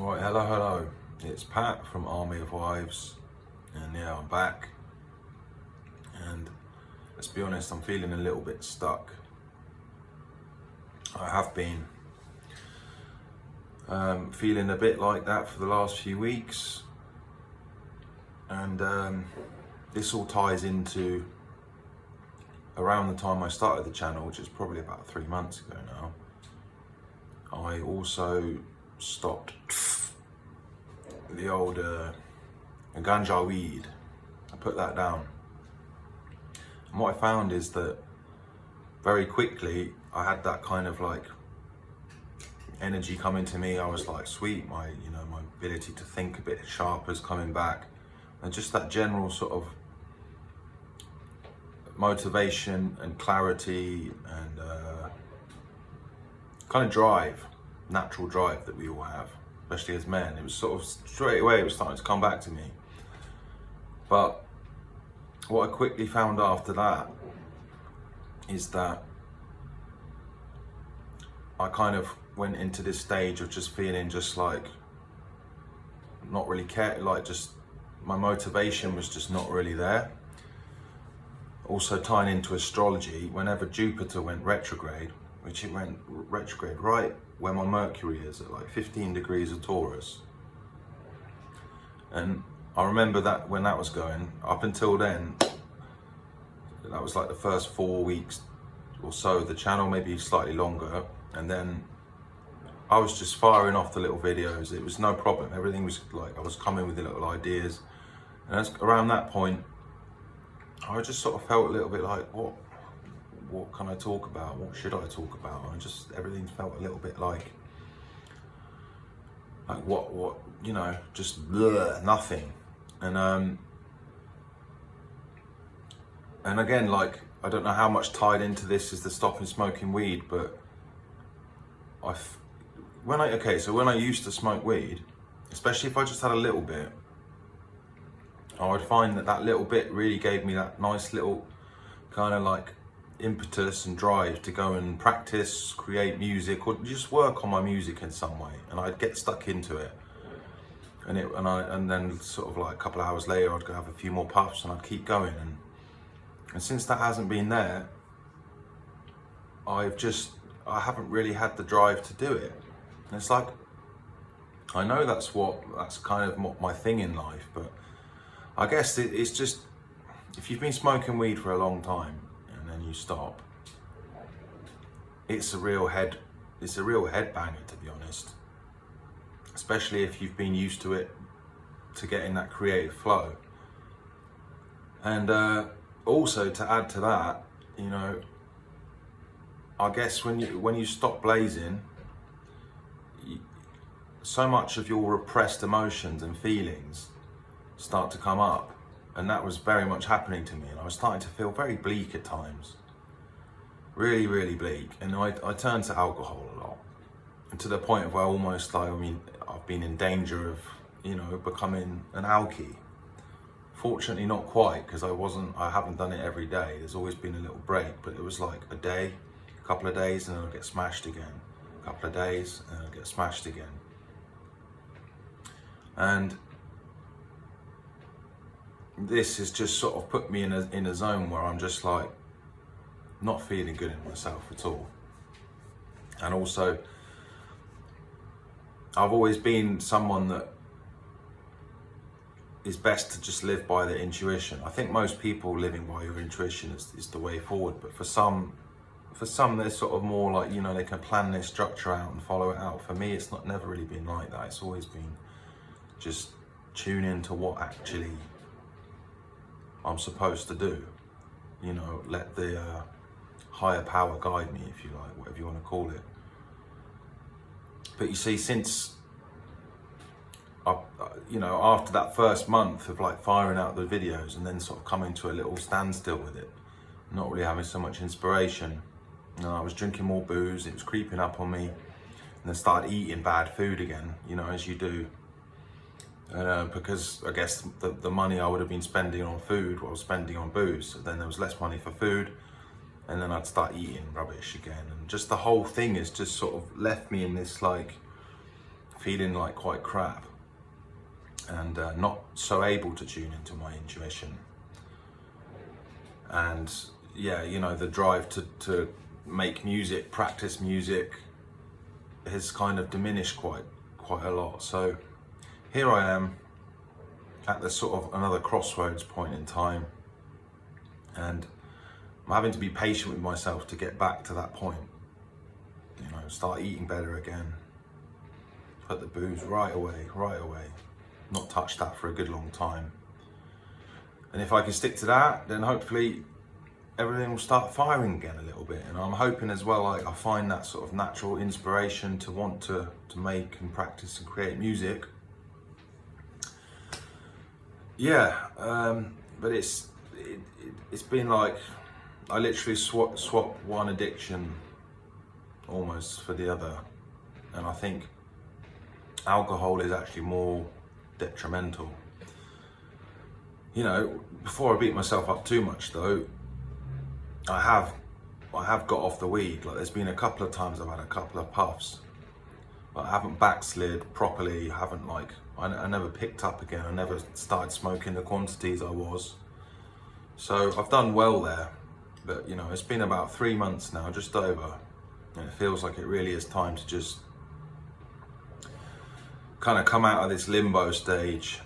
Right, hello. It's Pat from Army of Wives, and yeah, I'm back. And let's be honest, I'm feeling a little bit stuck. I have been feeling a bit like that for the last few weeks, and this all ties into around the time I started the channel, which is probably about 3 months ago now. I also stopped the old ganja weed. I put that down. And what I found is that very quickly I had that kind of like energy coming to me. I was like, sweet, my ability to think a bit sharper is coming back, and just that general sort of motivation and clarity and kind of drive, natural drive that we all have, especially as men. It was sort of straight away, it was starting to come back to me. But what I quickly found after that is that I kind of went into this stage of just feeling just like not really care, like just my motivation was just not really there. Also tying into astrology, whenever Jupiter went retrograde, which it went retrograde right where my Mercury is at like 15 degrees of Taurus. And I remember that when that was going, up until then, that was like the first 4 weeks or so of the channel, maybe slightly longer. And then I was just firing off the little videos. It was no problem. Everything was like, I was coming with the little ideas. And as, around that point, I just sort of felt a little bit like, what can I talk about? What should I talk about? And just everything felt a little bit like what just bleh, nothing. And again, like, I don't know how much tied into this is the stopping smoking weed, but when I used to smoke weed, especially if I just had a little bit, I would find that little bit really gave me that nice little kind of like impetus and drive to go and practice, create music, or just work on my music in some way. And I'd get stuck into it. And then sort of like a couple of hours later, I'd go have a few more puffs and I'd keep going. And since that hasn't been there, I haven't really had the drive to do it. And it's like, I know that's kind of my thing in life, but I guess it's just, if you've been smoking weed for a long time and then you stop, it's a real headbanger, to be honest. Especially if you've been used to it, to get in that creative flow. And also to add to that, I guess when you stop blazing, so much of your repressed emotions and feelings start to come up, and that was very much happening to me. And I was starting to feel very bleak at times, really, really bleak. And I turned to alcohol a lot, and to the point of where almost like, I've been in danger of, becoming an alkie. Fortunately, not quite, because I haven't done it every day. There's always been a little break, but it was like a day, a couple of days, and then I'll get smashed again. A couple of days, and then I'll get smashed again. And this has just sort of put me in a zone where I'm just like not feeling good in myself at all. And also, I've always been someone that is best to just live by their intuition. I think most people living by your intuition is the way forward, but for some they're sort of more like, they can plan their structure out and follow it out. For me, it's never really been like that. It's always been just tune into what actually I'm supposed to do. Let the higher power guide me, if you like, whatever you want to call it. But you see, since after that first month of like firing out the videos and then sort of coming to a little standstill with it, not really having so much inspiration, I was drinking more booze, it was creeping up on me, and then started eating bad food again, as you do. Because I guess the money I would have been spending on food, I was spending on booze. So then there was less money for food, and then I'd start eating rubbish again. And just the whole thing has just sort of left me in this like feeling like quite crap and not so able to tune into my intuition. And yeah, you know, the drive to make music, practice music has kind of diminished quite a lot. So here I am at the sort of another crossroads point in time, and I'm having to be patient with myself to get back to that point. You know, start eating better again, put the booze right away, not touch that for a good long time. And if I can stick to that, then hopefully everything will start firing again a little bit. And I'm hoping as well, like, I find that sort of natural inspiration to want to make and practice and create music. Yeah, but it's been like, I literally swap one addiction almost for the other. And I think alcohol is actually more detrimental. You know, before I beat myself up too much though, I have got off the weed. Like, there's been a couple of times I've had a couple of puffs, but I haven't backslid properly. I never picked up again. I never started smoking the quantities I was. So I've done well there. But you know, it's been about 3 months now, just over, and it feels like it really is time to just kind of come out of this limbo stage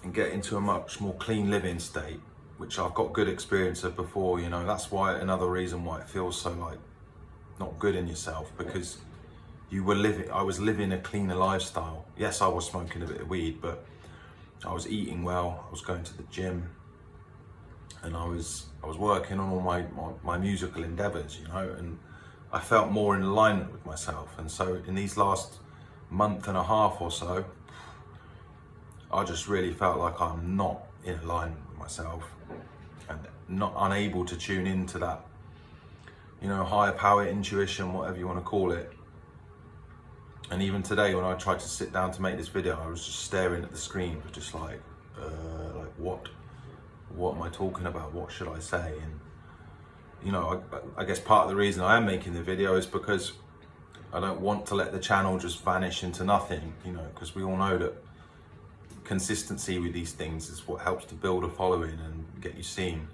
and get into a much more clean living state, which I've got good experience of before. You know, that's why, another reason why it feels so like not good in yourself, because I was living a cleaner lifestyle. Yes, I was smoking a bit of weed, but I was eating well, I was going to the gym, and I was working on all my musical endeavors, you know, and I felt more in alignment with myself. And so in these last month and a half or so, I just really felt like I'm not in alignment with myself and not unable to tune into that, you know, higher power, intuition, whatever you want to call it. And even today, when I tried to sit down to make this video, I was just staring at the screen, just like what am I talking about? What should I say? And you know, I guess part of the reason I am making the video is because I don't want to let the channel just vanish into nothing, you know, because we all know that consistency with these things is what helps to build a following and get you seen.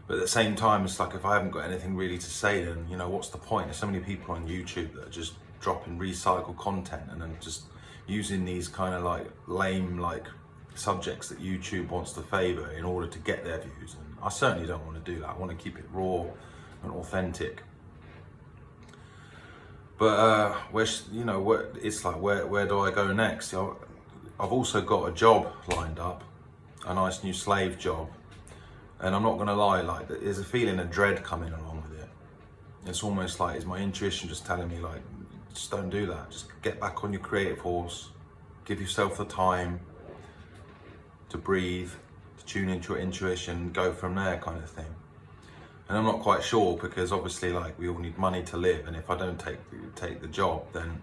But at the same time, it's like, if I haven't got anything really to say, then, you know, what's the point? There's so many people on YouTube that are just dropping recycled content and then just using these kind of like lame like subjects that YouTube wants to favor in order to get their views. And I certainly don't want to do that. I want to keep it raw and authentic. But it's like, where do I go next? I've also got a job lined up, a nice new slave job, and I'm not gonna lie, like, there's a feeling of dread coming along with it. It's almost like, is my intuition just telling me, like, just don't do that, just get back on your creative horse, give yourself the time to breathe, to tune into your intuition, go from there, kind of thing. And I'm not quite sure, because obviously, like, we all need money to live, and if I don't take the job, then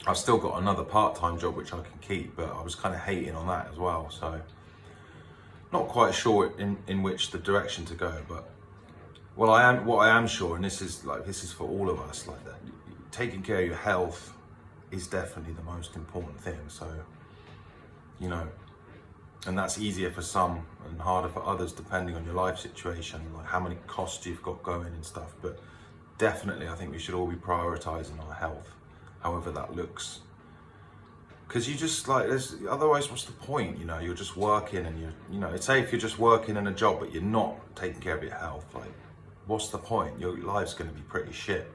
I've still got another part-time job which I can keep, but I was kind of hating on that as well. So not quite sure in which the direction to go. But what I am sure, and this is for all of us, like, that taking care of your health is definitely the most important thing. So, you know, and that's easier for some and harder for others depending on your life situation, like how many costs you've got going and stuff. But definitely, I think we should all be prioritizing our health, however that looks. Because you just, like, otherwise what's the point? You know, you're just working and it's say if you're just working in a job but you're not taking care of your health, like, what's the point? Your life's going to be pretty shit.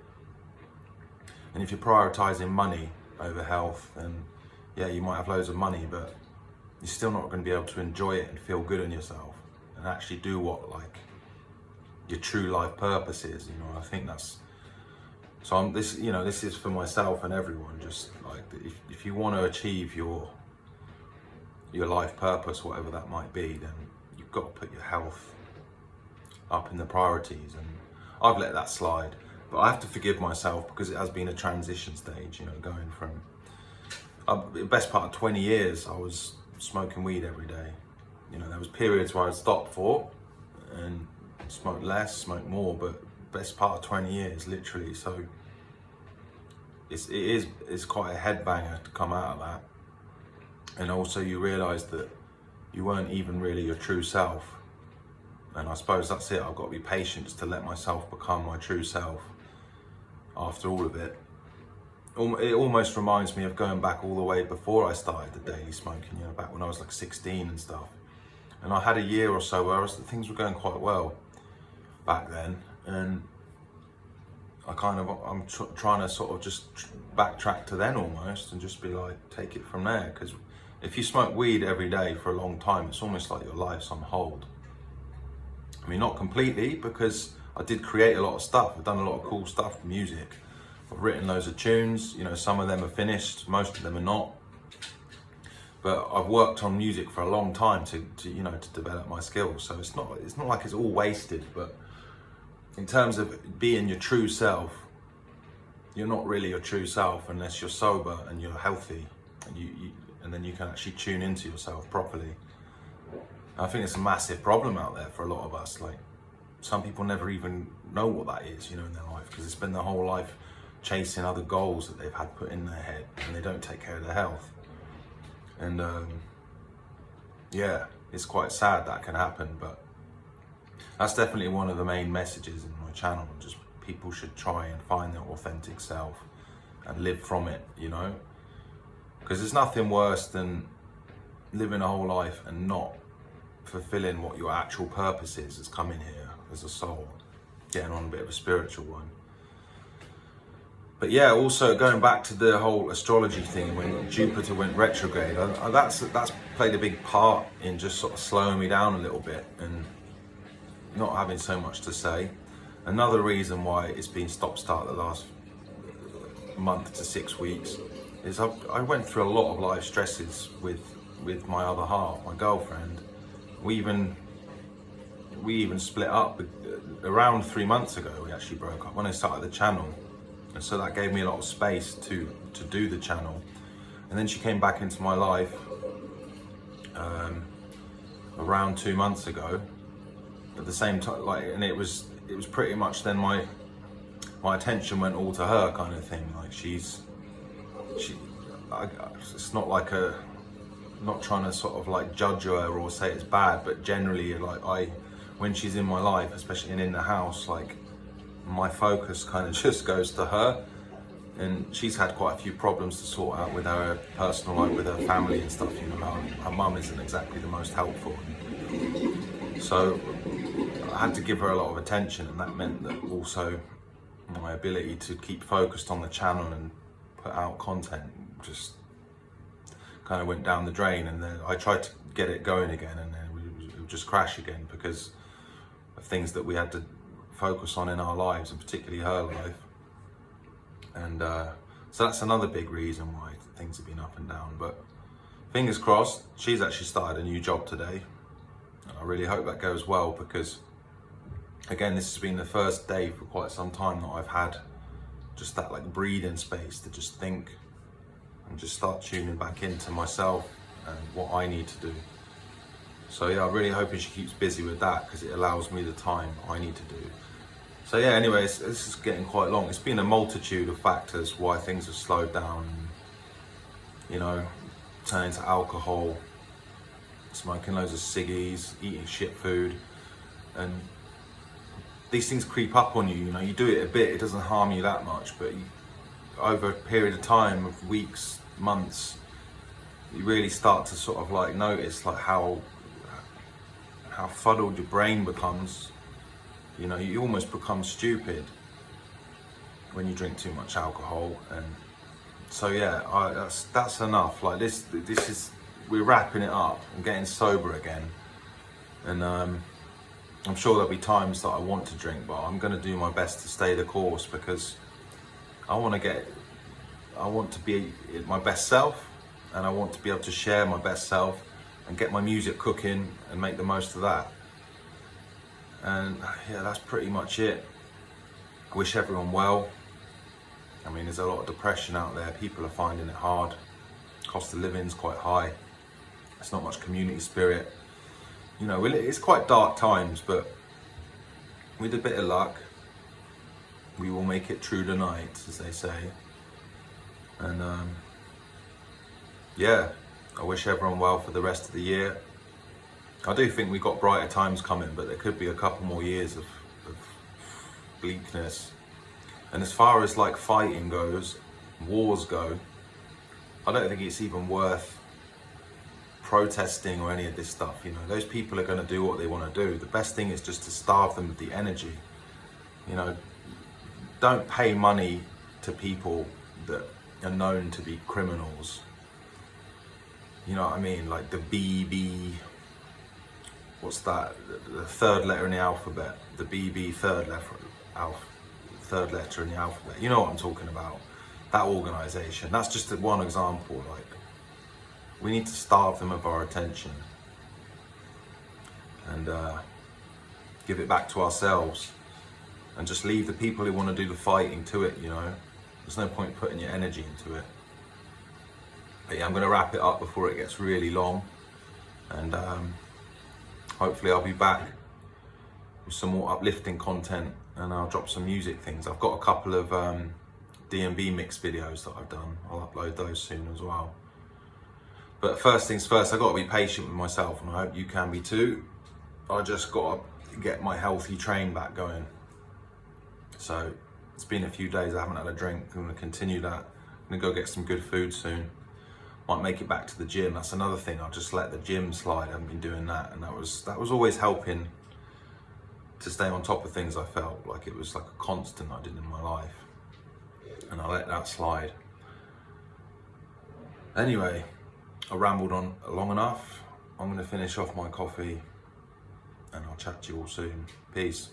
And if you're prioritizing money over health, then yeah, you might have loads of money, but you're still not going to be able to enjoy it and feel good in yourself and actually do what, like, your true life purpose is. You know, I think that's, so this is for myself and everyone. Just like, if you want to achieve your life purpose, whatever that might be, then you've got to put your health up in the priorities. And I've let that slide, but I have to forgive myself, because it has been a transition stage. You know, going from the best part of 20 years, I was smoking weed every day. You know, there was periods where I'd stop for and smoke less, smoke more, but best part of 20 years, literally. So it's quite a headbanger to come out of that. And also you realise that you weren't even really your true self. And I suppose that's it. I've got to be patient just to let myself become my true self after all of it. It almost reminds me of going back all the way before I started the daily smoking, you know, back when I was like 16 and stuff. And I had a year or so where things were going quite well back then. And I'm trying to sort of just backtrack to then almost and just be like, take it from there. Because if you smoke weed every day for a long time, it's almost like your life's on hold. I mean, not completely, because I did create a lot of stuff. I've done a lot of cool stuff with music. I've written loads of tunes, you know, some of them are finished, most of them are not. But I've worked on music for a long time to develop my skills. So it's not like it's all wasted, but in terms of being your true self, you're not really your true self unless you're sober and you're healthy, and then you can actually tune into yourself properly. I think it's a massive problem out there for a lot of us. Like, some people never even know what that is, you know, in their life, because it's been their whole life chasing other goals that they've had put in their head, and they don't take care of their health. And yeah, it's quite sad that can happen, but that's definitely one of the main messages in my channel. Just people should try and find their authentic self and live from it, you know, because there's nothing worse than living a whole life and not fulfilling what your actual purpose is as coming here as a soul, getting on a bit of a spiritual one. But yeah, also going back to the whole astrology thing, when Jupiter went retrograde, that's played a big part in just sort of slowing me down a little bit and not having so much to say. Another reason why it's been stop-start the last month to 6 weeks is I went through a lot of life stresses with my other half, my girlfriend. We even split up around 3 months ago. We actually broke up when I started the channel, and so that gave me a lot of space to do the channel. And then she came back into my life around 2 months ago. At the same time, and it was pretty much then my attention went all to her, kind of thing. Like it's not like I'm not trying to sort of like judge her or say it's bad, but generally, like when she's in my life, especially in the house, like my focus kind of just goes to her. And she's had quite a few problems to sort out with her personal life, with her family and stuff, you know. Her mum isn't exactly the most helpful, so I had to give her a lot of attention, and that meant that also my ability to keep focused on the channel and put out content just kind of went down the drain. And then I tried to get it going again, and then it would just crash again because of things that we had to focus on in our lives, and particularly her life. And so that's another big reason why things have been up and down. But fingers crossed, she's actually started a new job today, and I really hope that goes well, because again, this has been the first day for quite some time that I've had just that like breathing space to just think and just start tuning back into myself and what I need to do. So yeah, I'm really hoping she keeps busy with that, because it allows me the time I need to do. So yeah, anyways, this is getting quite long. It's been a multitude of factors why things have slowed down. You know, turning to alcohol, smoking loads of ciggies, eating shit food, and these things creep up on you. You know, you do it a bit, it doesn't harm you that much, but over a period of time, of weeks, months, you really start to sort of like notice like how fuddled your brain becomes. You know, you almost become stupid when you drink too much alcohol. And so yeah, that's enough. Like this is, we're wrapping it up. I'm getting sober again, and I'm sure there'll be times that I want to drink, but I'm going to do my best to stay the course, because I want to be my best self, and I want to be able to share my best self and get my music cooking and make the most of that. And yeah, that's pretty much it. I wish everyone well. I mean, there's a lot of depression out there. People are finding it hard. Cost of living's quite high. There's not much community spirit. You know, it's quite dark times, but with a bit of luck, we will make it through the night, as they say. And yeah, I wish everyone well for the rest of the year. I do think we've got brighter times coming, but there could be a couple more years of bleakness. And as far as like fighting goes, wars go, I don't think it's even worth protesting or any of this stuff. You know, those people are going to do what they want to do. The best thing is just to starve them with the energy. You know, don't pay money to people that are known to be criminals. You know what I mean? Like the BB, what's that? The third letter in the alphabet. The BB third letter in the alphabet. You know what I'm talking about? That organisation. That's just one example. Like, we need to starve them of our attention and give it back to ourselves, and just leave the people who want to do the fighting to it. You know, there's no point putting your energy into it. But yeah, I'm going to wrap it up before it gets really long, and hopefully I'll be back with some more uplifting content, and I'll drop some music things. I've got a couple of D&B mix videos that I've done. I'll upload those soon as well. But first things first, I've got to be patient with myself, and I hope you can be too. I just got to get my healthy train back going. So it's been a few days I haven't had a drink. I'm going to continue that. I'm going to go get some good food soon. Might make it back to the gym. That's another thing. I'll just let the gym slide. I haven't been doing that, and that was always helping to stay on top of things. I felt like it was like a constant I did in my life, and I let that slide. Anyway, I rambled on long enough. I'm going to finish off my coffee, and I'll chat to you all soon. Peace.